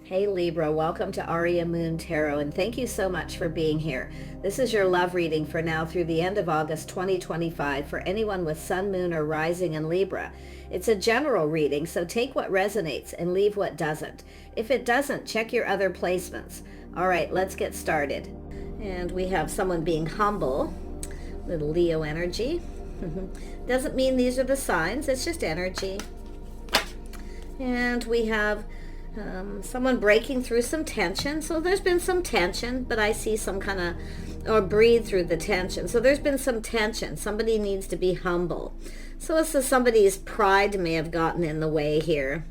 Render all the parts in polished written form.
Hey Libra, welcome to Aria Moon Tarot, and thank you so much for being here. This is your love reading for now through the end of August 2025 for anyone with Sun, Moon, or Rising in Libra. It's a general reading, so take what resonates and leave what doesn't. If it doesn't, check your other placements. All right, let's get started. And we have someone being humble, little Leo energy. Doesn't mean these are the signs, it's just energy. And we have someone breaking through some tension. So there's been some tension, but I see some kind of, or breathe through the tension. So there's been some tension. Somebody needs to be humble. So it's somebody's pride may have gotten in the way here.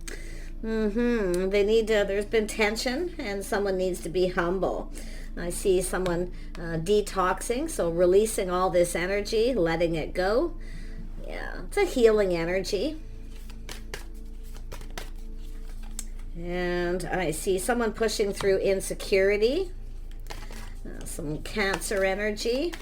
They need to, there's been tension and someone needs to be humble. I see someone detoxing, so releasing all this energy, letting it go. Yeah, it's a healing energy. And I see someone pushing through insecurity, some Cancer energy.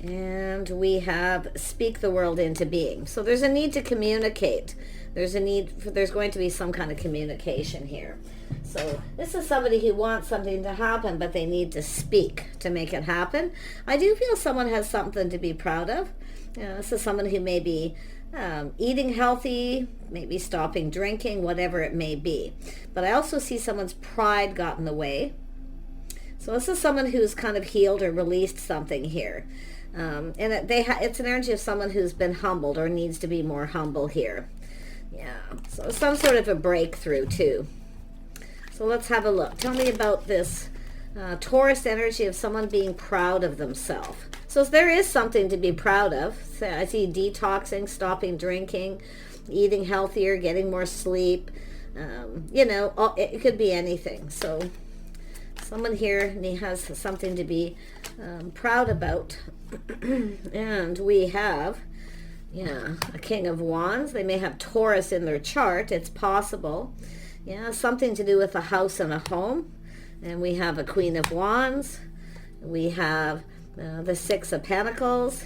And we have speak the world into being. So there's a need to communicate. There's going to be some kind of communication here. So this is somebody who wants something to happen, but they need to speak to make it happen. I do feel someone has something to be proud of. This is someone who may be eating healthy, maybe stopping drinking, whatever it may be. But I also see someone's pride got in the way. So this is someone who's kind of healed or released something here. And it's an energy of someone who's been humbled or needs to be more humble here. Yeah, so some sort of a breakthrough too. So let's have a look. Tell me about this Taurus energy of someone being proud of themselves. So there is something to be proud of. So I see detoxing, stopping drinking, eating healthier, getting more sleep. It could be anything. So someone here has something to be proud about. And we have, a King of Wands. They may have Taurus in their chart. It's possible. Yeah, something to do with a house and a home. And we have a Queen of Wands. We have the Six of Pentacles.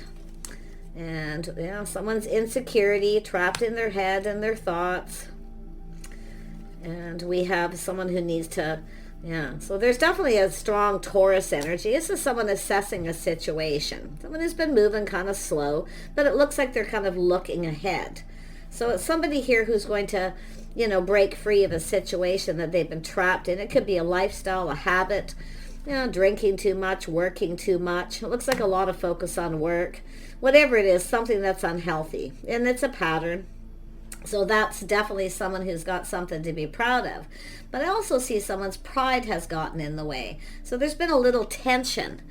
And someone's insecurity trapped in their head and their thoughts. And we have someone who needs to, so there's definitely a strong Taurus energy. This is someone assessing a situation. Someone who's been moving kind of slow, but it looks like they're kind of looking ahead. So it's somebody here who's going to, break free of a situation that they've been trapped in. It could be a lifestyle, a habit, drinking too much, working too much. It looks like a lot of focus on work. Whatever it is, something that's unhealthy. And it's a pattern. So that's definitely someone who's got something to be proud of. But I also see someone's pride has gotten in the way. So there's been a little tension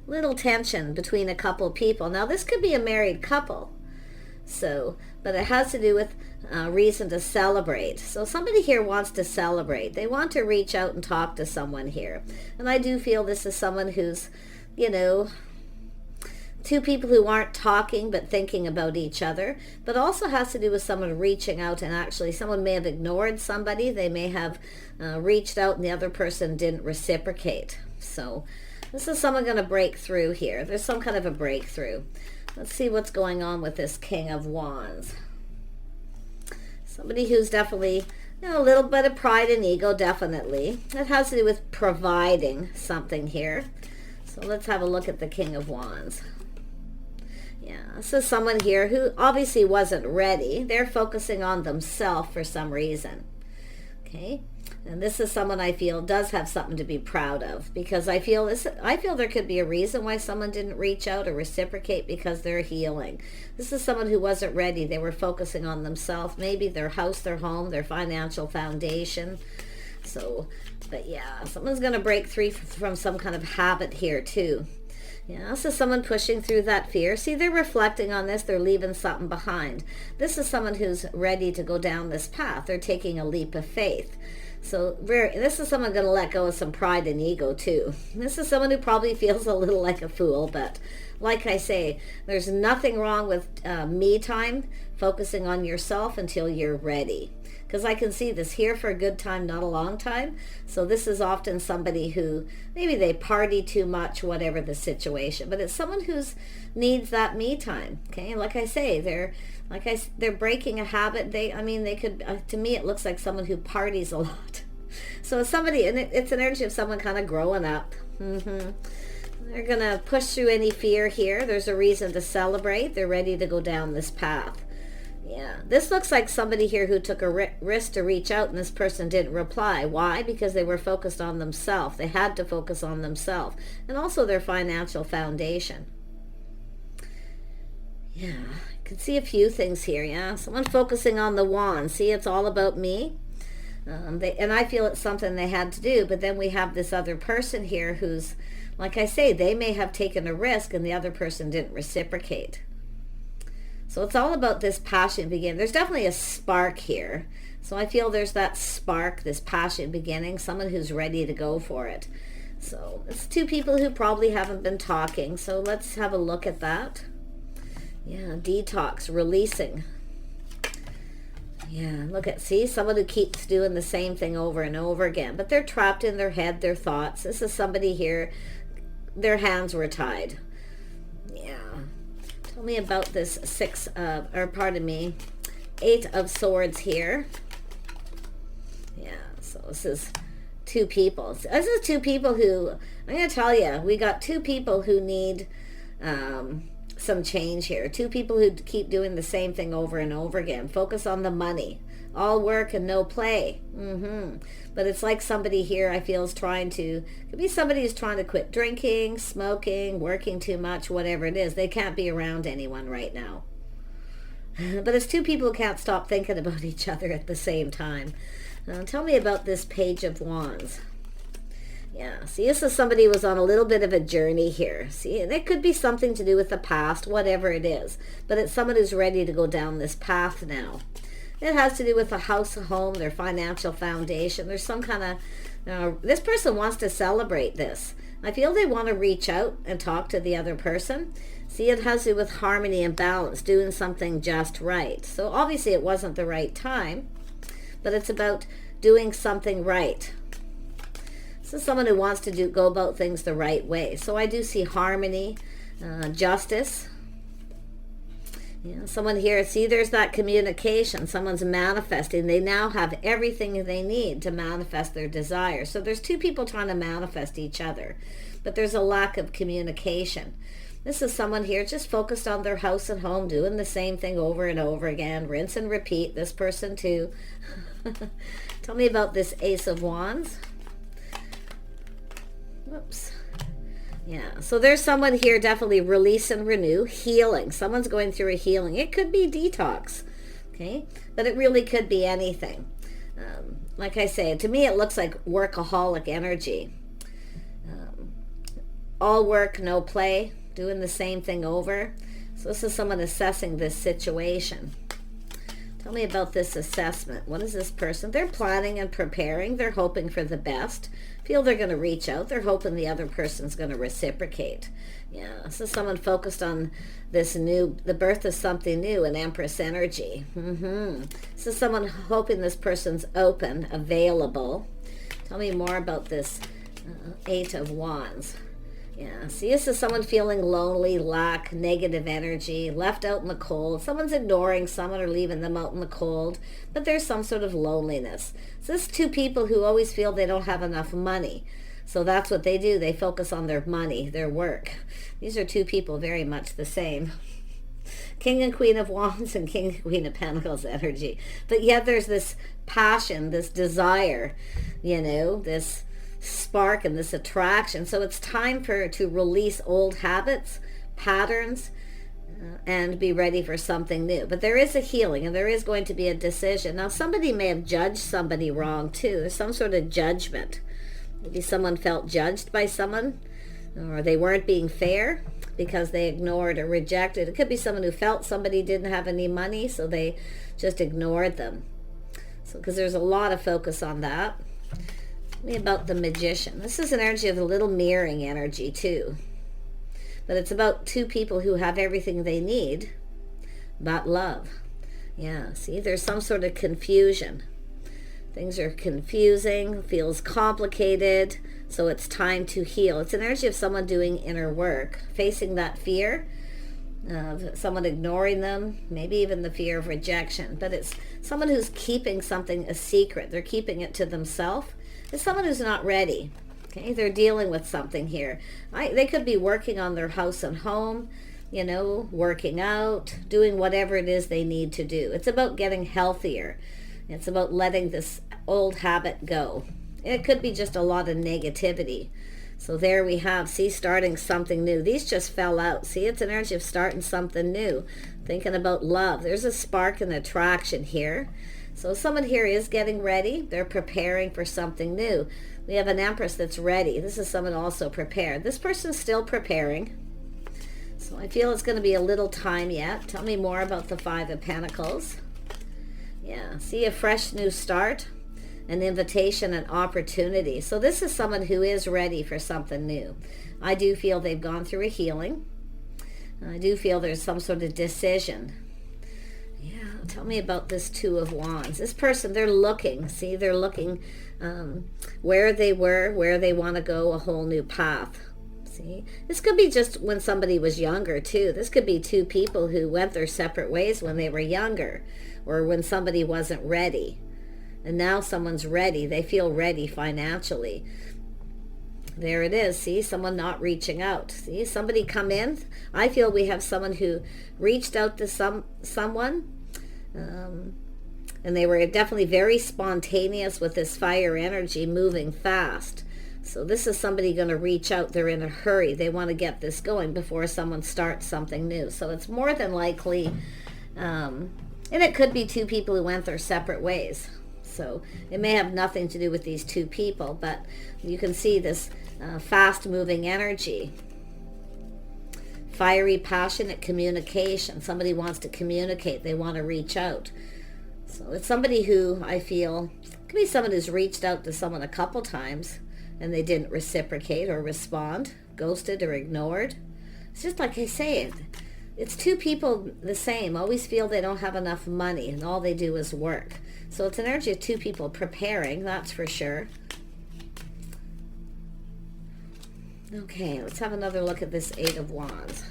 between a couple of people. Now this could be a married couple. So, but it has to do with reason to celebrate. So somebody here wants to celebrate. They want to reach out and talk to someone here. And I do feel this is someone who's, two people who aren't talking but thinking about each other, but also has to do with someone reaching out, and actually someone may have ignored somebody. They may have reached out and the other person didn't reciprocate. So this is someone going to break through here. There's some kind of a breakthrough. Let's see what's going on with this King of Wands. Somebody who's definitely, a little bit of pride and ego, definitely. It has to do with providing something here. So let's have a look at the King of Wands. Yeah, so someone here who obviously wasn't ready. They're focusing on themselves for some reason. Okay, and this is someone I feel does have something to be proud of, because I feel there could be a reason why someone didn't reach out or reciprocate, because they're healing. This is someone who wasn't ready. They were focusing on themselves, maybe their house, their home, their financial foundation. So, but yeah, someone's going to break free from some kind of habit here too. Yeah, so someone pushing through that fear. See, they're reflecting on this. They're leaving something behind. This is someone who's ready to go down this path. They're taking a leap of faith. So this is someone going to let go of some pride and ego too. This is someone who probably feels a little like a fool, but like I say, there's nothing wrong with me time, focusing on yourself until you're ready. Because I can see this here for a good time, not a long time. So this is often somebody who, maybe they party too much, whatever the situation. But it's someone who's needs that me time. Okay, like I say, they're breaking a habit. They could, to me, it looks like someone who parties a lot. So somebody, and it's an energy of someone kind of growing up. They're going to push through any fear here. There's a reason to celebrate. They're ready to go down this path. Yeah, this looks like somebody here who took a risk to reach out, and this person didn't reply. Why? Because they were focused on themselves. They had to focus on themselves and also their financial foundation. Yeah, I can see a few things here. Yeah, someone focusing on the wand. See, it's all about me. And I feel it's something they had to do, but then we have this other person here who's, like I say, they may have taken a risk and the other person didn't reciprocate. So it's all about this passion beginning. There's definitely a spark here. So I feel there's that spark, this passion beginning, someone who's ready to go for it. So it's two people who probably haven't been talking. So let's have a look at that. Yeah, detox, releasing. Yeah, look at, see, someone who keeps doing the same thing over and over again, but they're trapped in their head, their thoughts. This is somebody here, their hands were tied. Yeah. Tell me about this Eight of Swords here. Yeah, so this is two people. This is two people who, I'm going to tell you, we got two people who need some change here. Two people who keep doing the same thing over and over again. Focus on the money. All work and no play. But it's like somebody here I feel is trying to, could be somebody who's trying to quit drinking, smoking, working too much, whatever it is. They can't be around anyone right now. But it's two people who can't stop thinking about each other at the same time. Tell me about this Page of Wands. Yeah, see, this is somebody who was on a little bit of a journey here. See, and it could be something to do with the past, whatever it is. But it's someone who's ready to go down this path now. It has to do with a house, a home, their financial foundation. There's some kind of, this person wants to celebrate this. I feel they want to reach out and talk to the other person. See, it has to do with harmony and balance, doing something just right. So obviously it wasn't the right time, but it's about doing something right. This is someone who wants to go about things the right way. So I do see harmony, justice. Yeah, someone here, see, there's that communication. Someone's manifesting. They now have everything they need to manifest their desire. So there's two people trying to manifest each other, but there's a lack of communication. This is someone here just focused on their house and home, doing the same thing over and over again. Rinse and repeat. This person too. Tell me about this Ace of Wands. Whoops. Yeah, so there's someone here definitely release and renew, healing. Someone's going through a healing. It could be detox, okay? But it really could be anything. Like I say, to me it looks like workaholic energy. All work, no play, doing the same thing over. So this is someone assessing this situation. Tell me about this assessment. What is this person? They're planning and preparing. They're hoping for the best. Feel they're going to reach out. They're hoping the other person's going to reciprocate. Yeah, so someone focused on this the birth of something new, an Empress energy. So someone hoping this person's open, available. Tell me more about this Eight of Wands. Yeah, see, this is someone feeling lonely, lack, negative energy, left out in the cold. Someone's ignoring someone or leaving them out in the cold, but there's some sort of loneliness. So this is two people who always feel they don't have enough money. So that's what they do. They focus on their money, their work. These are two people very much the same. King and Queen of Wands and King and Queen of Pentacles energy. But yet there's this passion, this desire, this spark and this attraction. So it's time to release old habits, patterns, and be ready for something new. But there is a healing and there is going to be a decision. Now somebody may have judged somebody wrong too. There's some sort of judgment. Maybe someone felt judged by someone, or they weren't being fair because they ignored or rejected. It could be someone who felt somebody didn't have any money, so they just ignored them. So because there's a lot of focus on that. Me about the Magician. This is an energy of a little mirroring energy too. But it's about two people who have everything they need but love. Yeah, see, there's some sort of confusion. Things are confusing, feels complicated, so it's time to heal. It's an energy of someone doing inner work, facing that fear, of someone ignoring them, maybe even the fear of rejection. But it's someone who's keeping something a secret. They're keeping it to themselves. It's someone who's not ready. Okay, they're dealing with something here. They could be working on their house and home, you know, working out, doing whatever it is they need to do. It's about getting healthier. It's about letting this old habit go. It could be just a lot of negativity. So there we have, see, starting something new. These just fell out. See, it's an energy of starting something new. Thinking about love. There's a spark and attraction here. So someone here is getting ready. They're preparing for something new. We have an Empress that's ready. This is someone also prepared. This person's still preparing. So I feel it's going to be a little time yet. Tell me more about the Five of Pentacles. Yeah, see, a fresh new start, an invitation, an opportunity. So this is someone who is ready for something new. I do feel they've gone through a healing. I do feel there's some sort of decision. Yeah, tell me about this Two of Wands. This person, they're looking. See, they're looking where they were, where they want to go, a whole new path. See, this could be just when somebody was younger too. This could be two people who went their separate ways when they were younger, or when somebody wasn't ready. And now someone's ready. They feel ready financially. There it is. See, someone not reaching out. See, somebody come in. I feel we have someone who reached out to someone. And they were definitely very spontaneous with this fire energy, moving fast. So this is somebody going to reach out. They're in a hurry. They want to get this going before someone starts something new. So it's more than likely, and it could be two people who went their separate ways. So it may have nothing to do with these two people, but you can see this fast-moving energy. Fiery, passionate communication. Somebody wants to communicate. They want to reach out. So it's somebody who I feel could be someone who's reached out to someone a couple times and they didn't reciprocate or respond, ghosted or ignored. It's just like I say, it's two people the same, always feel they don't have enough money and all they do is work. So it's an energy of two people preparing, that's for sure. Okay, let's have another look at this Eight of Wands.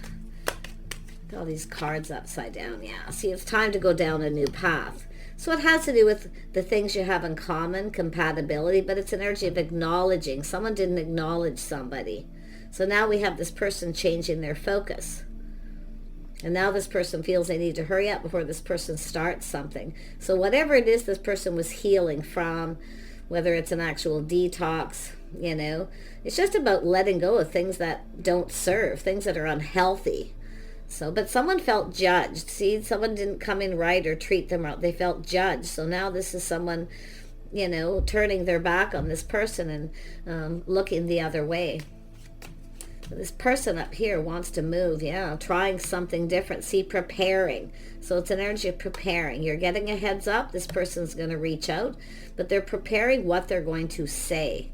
Got all these cards upside down. Yeah, see, it's time to go down a new path. So it has to do with the things you have in common, compatibility, but it's an energy of acknowledging. Someone didn't acknowledge somebody. So now we have this person changing their focus. And now this person feels they need to hurry up before this person starts something. So whatever it is this person was healing from, whether it's an actual detox, you know, it's just about letting go of things that don't serve, things that are unhealthy. So, but someone felt judged. See, someone didn't come in right or treat them right. They felt judged. So now this is someone, you know, turning their back on this person and looking the other way. So this person up here wants to move, yeah, trying something different. See, preparing. So it's an energy of preparing. You're getting a heads up. This person's going to reach out, but they're preparing what they're going to say.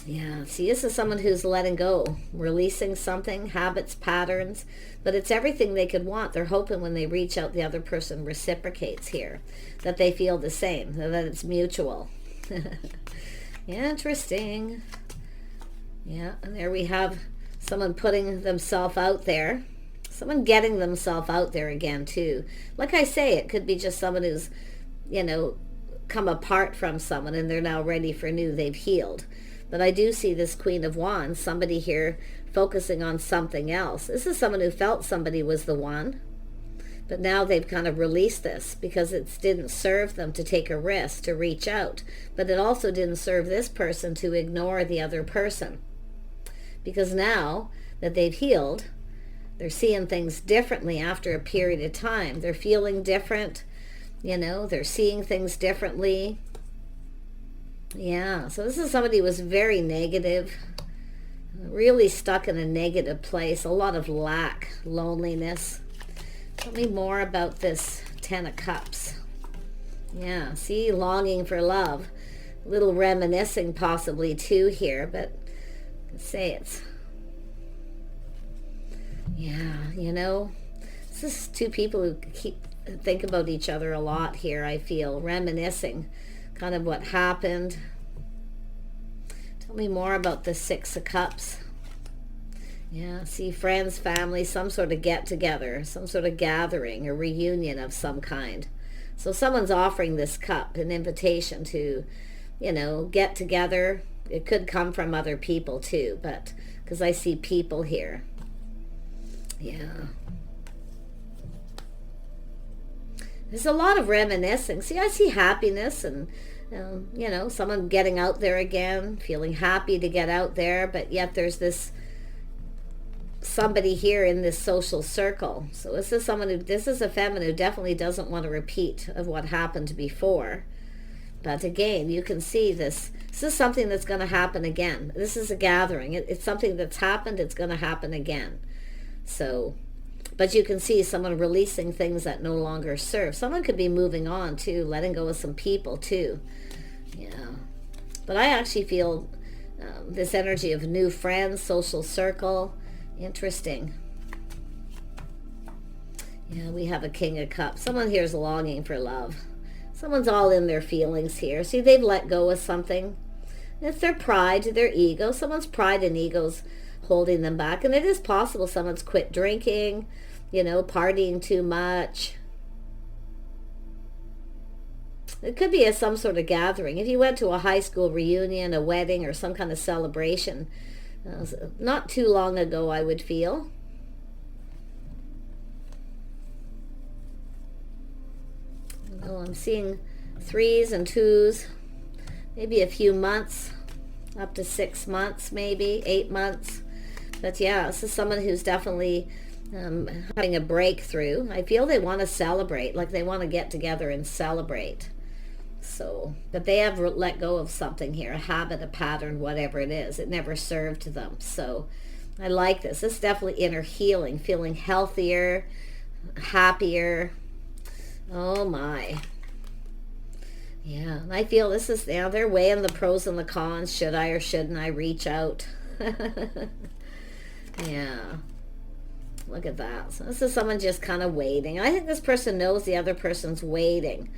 Yeah, see, this is someone who's letting go, releasing something, habits, patterns, but it's everything they could want. They're hoping when they reach out, the other person reciprocates here, that they feel the same, that it's mutual. Interesting. Yeah, and there we have someone putting themselves out there, someone getting themselves out there again, too. Like I say, it could be just someone who's, you know, come apart from someone and they're now ready for new, they've healed. But I do see this Queen of Wands, somebody here focusing on something else. This is someone who felt somebody was the one, but now they've kind of released this because it didn't serve them to take a risk, to reach out. But it also didn't serve this person to ignore the other person. Because now that they've healed, they're seeing things differently after a period of time. They're feeling different, you know, they're seeing things differently. Yeah, so this is somebody who was very negative, really stuck in a negative place, a lot of lack, loneliness. Tell me more about this Ten of Cups. Yeah, see, longing for love. A little reminiscing possibly too here, but let's say it's, yeah, you know, this is two people who think about each other a lot here, I feel, reminiscing kind of what happened. Tell me more about the Six of Cups. Yeah, see, friends, family, some sort of get-together, some sort of gathering, a reunion of some kind. So someone's offering this cup, an invitation to, get together. It could come from other people too, but because I see people here. Yeah. There's a lot of reminiscing. See, I see happiness and, someone getting out there again, feeling happy to get out there, but yet there's this somebody here in this social circle. So this is a feminine who definitely doesn't want a repeat of what happened before. But again, you can see this is something that's going to happen again. This is a gathering. It's something that's happened. It's going to happen again. So, but you can see someone releasing things that no longer serve. Someone could be moving on too, letting go of some people too. Yeah. But I actually feel this energy of new friends, social circle. Interesting. Yeah, we have a King of Cups. Someone here is longing for love. Someone's all in their feelings here. See, they've let go of something. It's their pride, their ego. Someone's pride and ego's holding them back. And it is possible someone's quit drinking, partying too much. It could be some sort of gathering. If you went to a high school reunion, a wedding, or some kind of celebration, not too long ago, I would feel. Oh, I'm seeing 3s and 2s, maybe a few months, up to 6 months, maybe 8 months. But yeah, this is someone who's definitely having a breakthrough. I feel they want to celebrate, like they want to get together and celebrate. So, but they have let go of something here, a habit, a pattern, whatever it is. It never served them. So I like this. This is definitely inner healing, feeling healthier, happier. Oh my. Yeah, and I feel this is, they're weighing the pros and the cons. Should I or shouldn't I reach out? Yeah. Look at that. So this is someone just kind of waiting. I think this person knows the other person's waiting.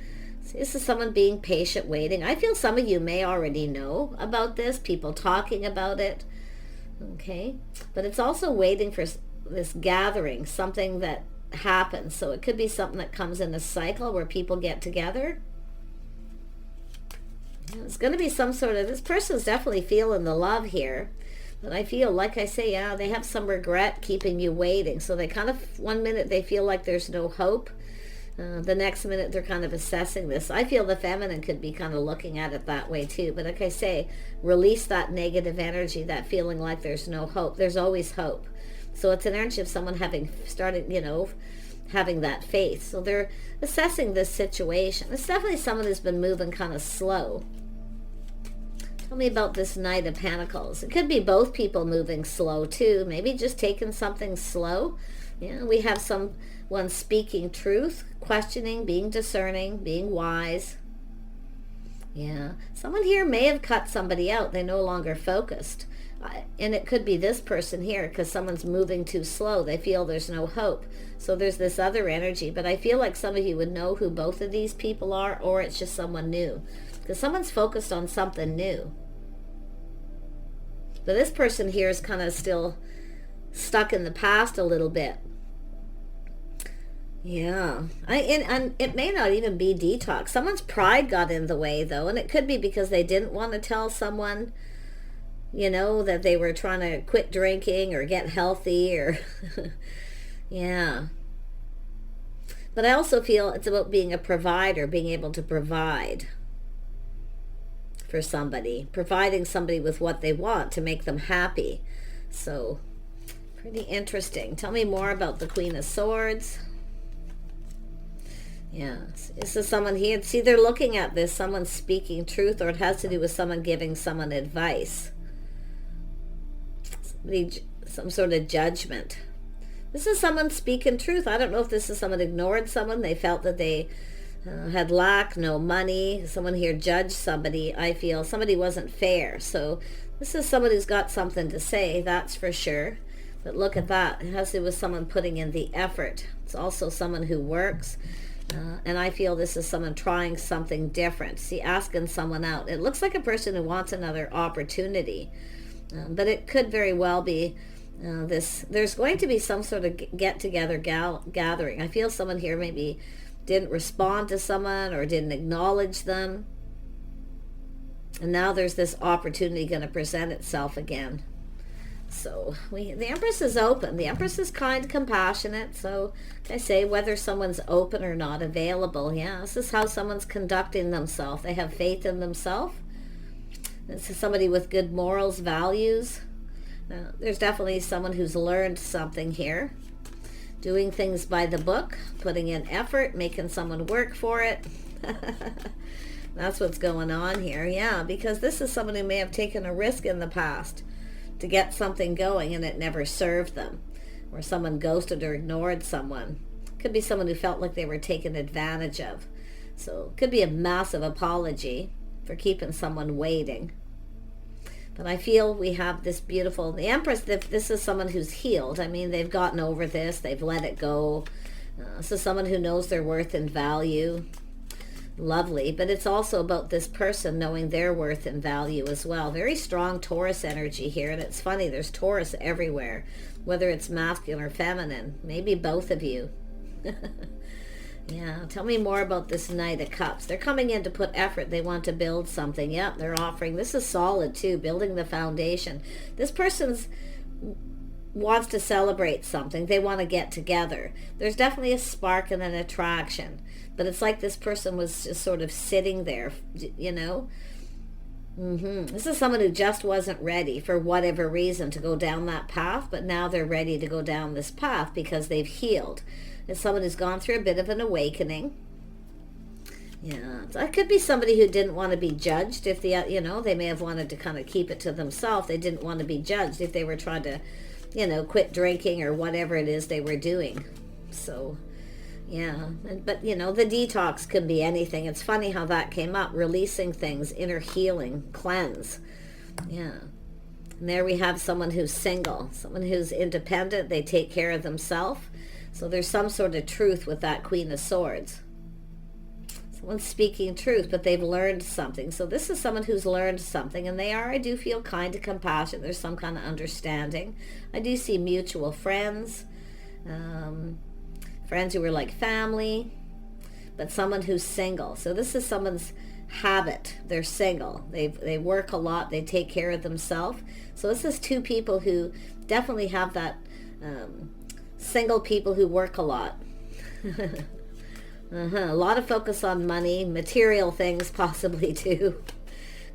This is someone being patient, waiting. I feel some of you may already know about this, people talking about it. Okay. But it's also waiting for this gathering, something that happens. So it could be something that comes in a cycle where people get together. It's going to be some sort of, this person's definitely feeling the love here. But I feel, like I say, yeah, they have some regret keeping you waiting. So they kind of, one minute they feel like there's no hope. The next minute they're kind of assessing this. I feel the feminine could be kind of looking at it that way too. But like I say, release that negative energy, that feeling like there's no hope. There's always hope. So it's an energy of someone having started, having that faith. So they're assessing this situation. It's definitely someone who's been moving kind of slow. Tell me about this Knight of Pentacles. It could be both people moving slow too. Maybe just taking something slow. We have someone speaking truth, questioning, being discerning, being wise. Yeah. Someone here may have cut somebody out. They're no longer focused. And it could be this person here because someone's moving too slow. They feel there's no hope. So there's this other energy. But I feel like some of you would know who both of these people are, or it's just someone new. Because someone's focused on something new. But this person here is kind of still stuck in the past a little bit. Yeah. And it may not even be detox. Someone's pride got in the way, though. And it could be because they didn't want to tell someone, that they were trying to quit drinking or get healthy or... Yeah. But I also feel it's about being a provider, being able to provide for somebody, providing somebody with what they want to make them happy. So, pretty interesting. Tell me more about the Queen of Swords. Yeah, this is someone here. See, they're looking at this, someone speaking truth, or it has to do with someone giving someone advice. Some sort of judgment. This is someone speaking truth. I don't know if this is someone ignored someone. They felt that they had lack, no money. Someone here judged somebody. I feel somebody wasn't fair. So this is someone who's got something to say, that's for sure. But look at that. It has to do with someone putting in the effort. It's also someone who works. And I feel this is someone trying something different. See, asking someone out. It looks like a person who wants another opportunity. But it could very well be There's going to be some sort of get-together gathering. I feel someone here maybe didn't respond to someone or didn't acknowledge them. And now there's this opportunity going to present itself again. So the Empress is open. The Empress is kind, compassionate. So I say whether someone's open or not, available. Yeah, this is how someone's conducting themselves. They have faith in themselves. This is somebody with good morals, values. There's definitely someone who's learned something here. Doing things by the book, putting in effort, making someone work for it. That's what's going on here. Yeah, because this is someone who may have taken a risk in the past to get something going and it never served them, or someone ghosted or ignored someone. Could be someone who felt like they were taken advantage of. So it could be a massive apology for keeping someone waiting. But I feel we have this beautiful, the Empress, this is someone who's healed. I mean, they've gotten over this, they've let it go. This is someone who knows their worth and value. Lovely, but it's also about this person knowing their worth and value as well. Very strong Taurus energy here, and it's funny, there's Taurus everywhere, whether it's masculine or feminine, maybe both of you. Yeah, tell me more about this Knight of Cups. They're coming in to put effort. They want to build something. Yep, they're offering. This is solid too, building the foundation. This person's wants to celebrate something. They want to get together. There's definitely a spark and an attraction, but it's like this person was just sort of sitting there, you know. This is someone who just wasn't ready for whatever reason to go down that path, but now they're ready to go down this path because they've healed. It's someone who's gone through a bit of an awakening. Yeah, that could be somebody who didn't want to be judged. If they may have wanted to kind of keep it to themselves. They didn't want to be judged if they were trying to, quit drinking or whatever it is they were doing. So, yeah. But, the detox could be anything. It's funny how that came up. Releasing things, inner healing, cleanse. Yeah. And there we have someone who's single, someone who's independent. They take care of themselves. So there's some sort of truth with that Queen of Swords. Someone's speaking truth, but they've learned something. So this is someone who's learned something, and they are, I do feel, kind of compassionate. There's some kind of understanding. I do see mutual friends, friends who are like family, but someone who's single. So this is someone's habit. They're single. They work a lot. They take care of themselves. So this is two people who definitely have that single people who work a lot. A lot of focus on money, material things possibly too.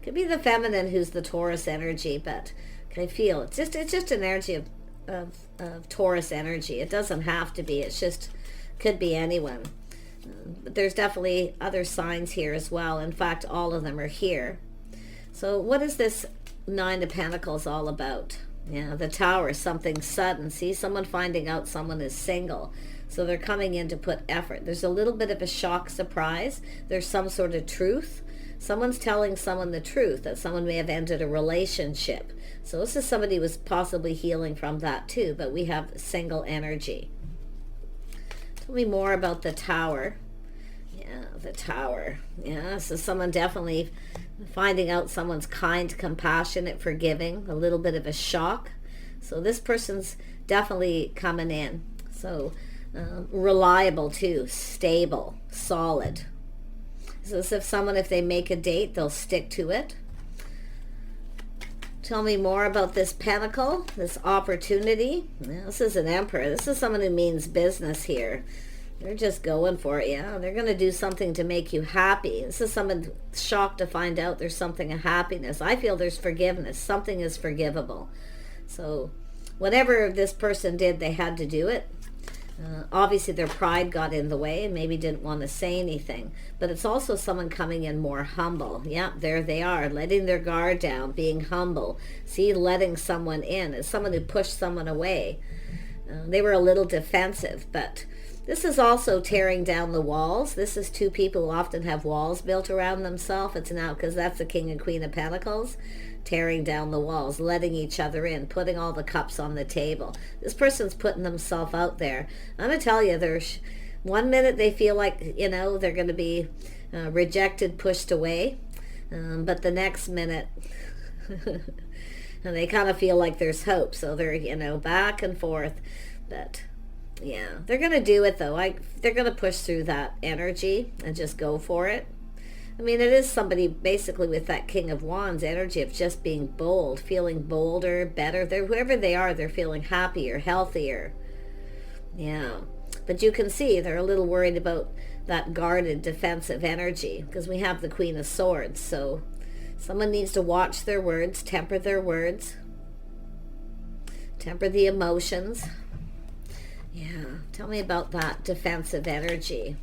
Could be the feminine who's the Taurus energy, but I feel it's just an energy of Taurus energy. It doesn't have to be. It's just could be anyone. But there's definitely other signs here as well. In fact, all of them are here. So what is this Nine of Pentacles all about? Yeah, the Tower, something sudden. See, someone finding out someone is single. So they're coming in to put effort. There's a little bit of a shock surprise. There's some sort of truth. Someone's telling someone the truth, that someone may have ended a relationship. So this is somebody who was possibly healing from that too, but we have single energy. Tell me more about the Tower. Yeah, the Tower. Yeah, so someone definitely finding out someone's kind, compassionate, forgiving, a little bit of a shock. So this person's definitely coming in. So reliable too, stable, solid. So it's if they make a date, they'll stick to it. Tell me more about this Pentacle, this opportunity. Yeah, this is an Emperor. This is someone who means business here. They're just going for it, yeah. They're going to do something to make you happy. This is someone shocked to find out there's something of happiness. I feel there's forgiveness. Something is forgivable. So whatever this person did, they had to do it. Obviously their pride got in the way and maybe didn't want to say anything. But it's also someone coming in more humble. Yeah, there they are, letting their guard down, being humble. See, letting someone in. It's someone who pushed someone away. They were a little defensive, but this is also tearing down the walls. This is two people who often have walls built around themselves. It's now, because that's the King and Queen of Pentacles, tearing down the walls, letting each other in, putting all the cups on the table. This person's putting themselves out there. I'm going to tell you, there's one minute they feel like, they're going to be rejected, pushed away. But the next minute, And they kind of feel like there's hope. So they're, you know, back and forth. But yeah, they're going to do it though. They're going to push through that energy and just go for it. I mean, it is somebody basically with that King of Wands energy of just being bold, feeling bolder, better. Whoever they are, they're feeling happier, healthier. Yeah. But you can see they're a little worried about that guarded, defensive energy because we have the Queen of Swords. So someone needs to watch their words, temper their words, temper the emotions. Yeah. Tell me about that defensive energy.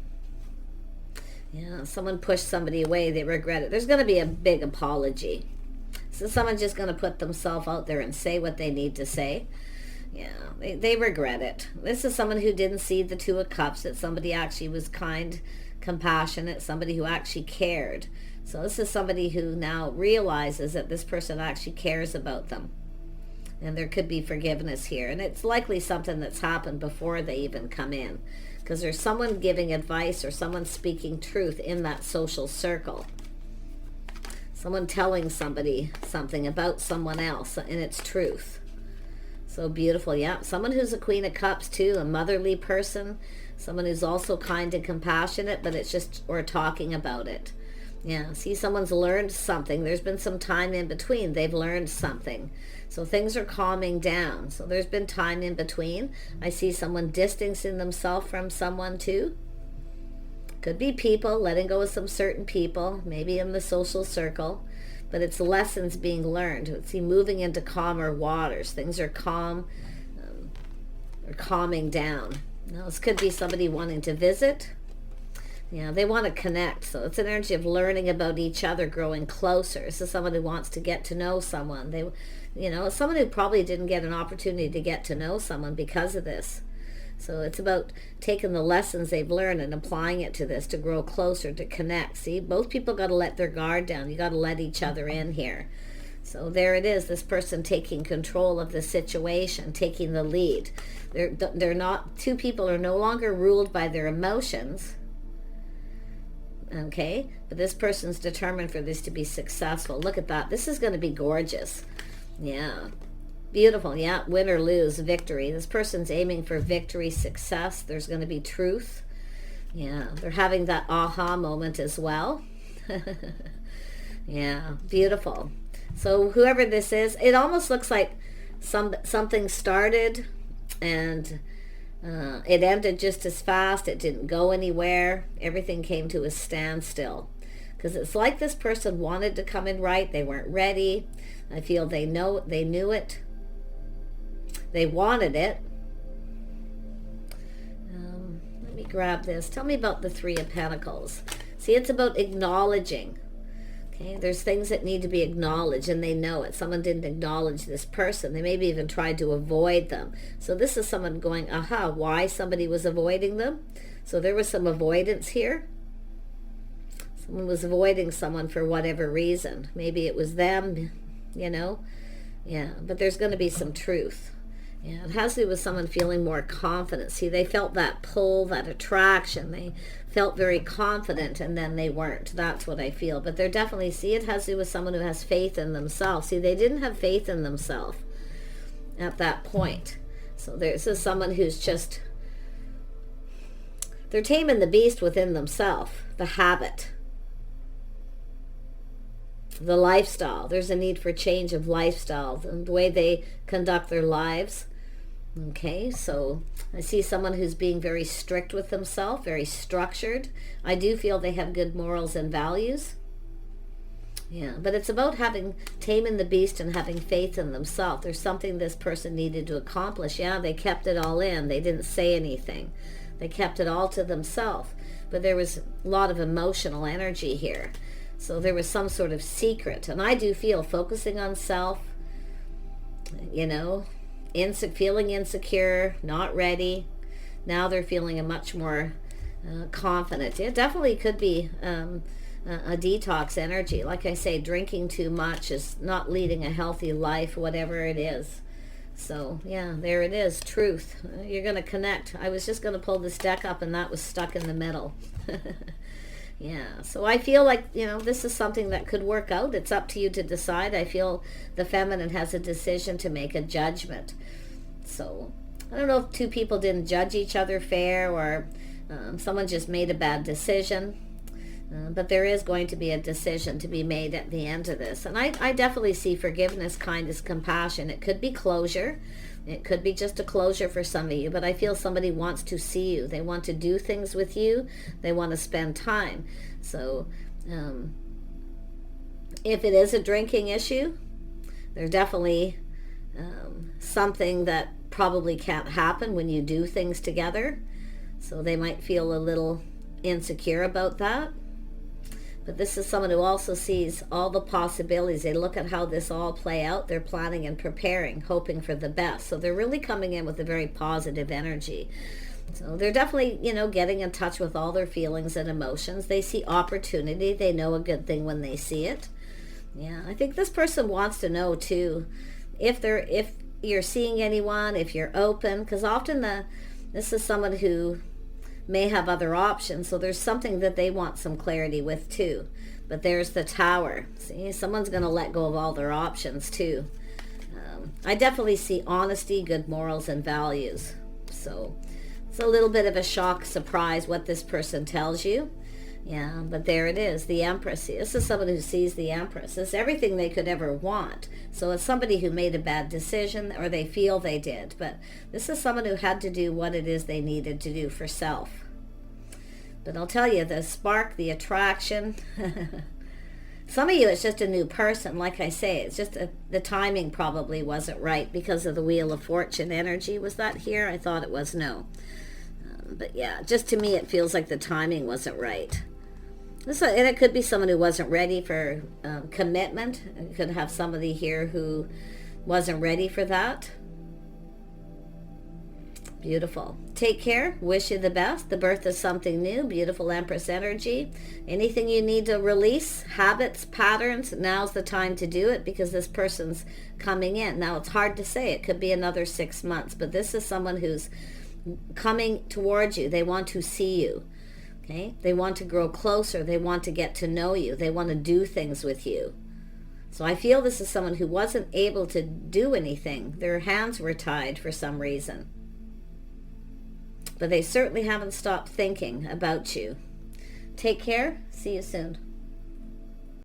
Yeah, someone pushed somebody away, they regret it. There's going to be a big apology. So someone's just going to put themselves out there and say what they need to say. Yeah, they regret it. This is someone who didn't see the Two of Cups, that somebody actually was kind, compassionate, somebody who actually cared. So this is somebody who now realizes that this person actually cares about them. And there could be forgiveness here. And it's likely something that's happened before they even come in. Because there's someone giving advice or someone speaking truth in that social circle. Someone telling somebody something about someone else and it's truth. So beautiful. Yeah, someone who's a Queen of Cups too, a motherly person. Someone who's also kind and compassionate, but it's just, we're talking about it. Yeah, see, someone's learned something. There's been some time in between. They've learned something. So things are calming down. So there's been time in between. I see someone distancing themselves from someone too. Could be people, letting go of some certain people, maybe in the social circle. But it's lessons being learned. Let's see, moving into calmer waters. Things are calm, or calming down. Now, this could be somebody wanting to visit. Yeah, they want to connect. So it's an energy of learning about each other, growing closer. This is someone who wants to get to know someone. They, you know, someone who probably didn't get an opportunity to get to know someone because of this. So it's about taking the lessons they've learned and applying it to this to grow closer, to connect. See, both people got to let their guard down. You got to let each other in here. So there it is, this person taking control of the situation, taking the lead. They're not, two people are no longer ruled by their emotions. Okay, but this person's determined for this to be successful. Look at that. This is going to be gorgeous. Yeah, beautiful. Yeah, win or lose, victory. This person's aiming for victory, success. There's going to be truth. Yeah, they're having that aha moment as well. Yeah, beautiful. So whoever this is, it almost looks like something started and it ended just as fast. It didn't go anywhere. Everything came to a standstill. Because it's like this person wanted to come in right. They weren't ready. I feel they knew it. They wanted it. Let me grab this. Tell me about the Three of Pentacles. See, it's about acknowledging. Okay, there's things that need to be acknowledged and they know it. Someone didn't acknowledge this person. They maybe even tried to avoid them. So this is someone going, aha, why somebody was avoiding them. So there was some avoidance here. Someone was avoiding someone for whatever reason. Maybe it was them, you know. Yeah, but there's going to be some truth. Yeah, it has to do with someone feeling more confident. See, they felt that pull, that attraction. They felt very confident and then they weren't. That's what I feel. But they're definitely, see, it has to do with someone who has faith in themselves. See, they didn't have faith in themselves at that point. So this is someone who's just, they're taming the beast within themselves, the habit, the lifestyle. There's a need for change of lifestyle, the way they conduct their lives. Okay, so I see someone who's being very strict with themselves, very structured. I do feel they have good morals and values. Yeah, but it's about taming the beast and having faith in themselves. There's something this person needed to accomplish. Yeah, they kept it all in. They didn't say anything. They kept it all to themselves. But there was a lot of emotional energy here. So there was some sort of secret. And I do feel focusing on self, you know, feeling insecure, not ready. Now they're feeling a much more confident. It definitely could be a detox energy. Like I say, drinking too much is not leading a healthy life, whatever it is. So yeah, there it is, truth. You're going to connect. I was just going to pull this deck up and that was stuck in the middle. Yeah, so I feel like, you know, this is something that could work out. It's up to you to decide. I feel the feminine has a decision to make, a judgment. So I don't know if two people didn't judge each other fair, or someone just made a bad decision. But there is going to be a decision to be made at the end of this. And I definitely see forgiveness, kindness, compassion. It could be closure. It could be just a closure for some of you, but I feel somebody wants to see you. They want to do things with you. They want to spend time. So if it is a drinking issue, there's definitely something that probably can't happen when you do things together. So they might feel a little insecure about that. But this is someone who also sees all the possibilities. They look at how this all play out. They're planning and preparing, hoping for the best. So they're really coming in with a very positive energy. So they're definitely, you know, getting in touch with all their feelings and emotions. They see opportunity. They know a good thing when they see it. Yeah, I think this person wants to know too, if you're seeing anyone, if you're open, because often this is someone who may have other options, so there's something that they want some clarity with too. But there's the Tower. See, someone's going to let go of all their options too. I definitely see honesty, good morals, and values. So it's a little bit of a shock, surprise what this person tells you. Yeah, but there it is, the Empress. This is someone who sees the Empress. It's everything they could ever want. So it's somebody who made a bad decision, or they feel they did. But this is someone who had to do what it is they needed to do for self. But I'll tell you, the spark, the attraction, some of you, it's just a new person. Like I say, it's just the timing probably wasn't right because of the Wheel of Fortune energy. Was that here? I thought it was. No. But yeah, just to me, it feels like the timing wasn't right. And it could be someone who wasn't ready for commitment. It could have somebody here who wasn't ready for that. Beautiful. Take care. Wish you the best. The birth of something new. Beautiful Empress energy. Anything you need to release, habits, patterns, now's the time to do it, because this person's coming in. Now, it's hard to say. It could be another 6 months, but this is someone who's coming towards you. They want to see you. Okay? They want to grow closer. They want to get to know you. They want to do things with you. So I feel this is someone who wasn't able to do anything. Their hands were tied for some reason. But they certainly haven't stopped thinking about you. Take care. See you soon.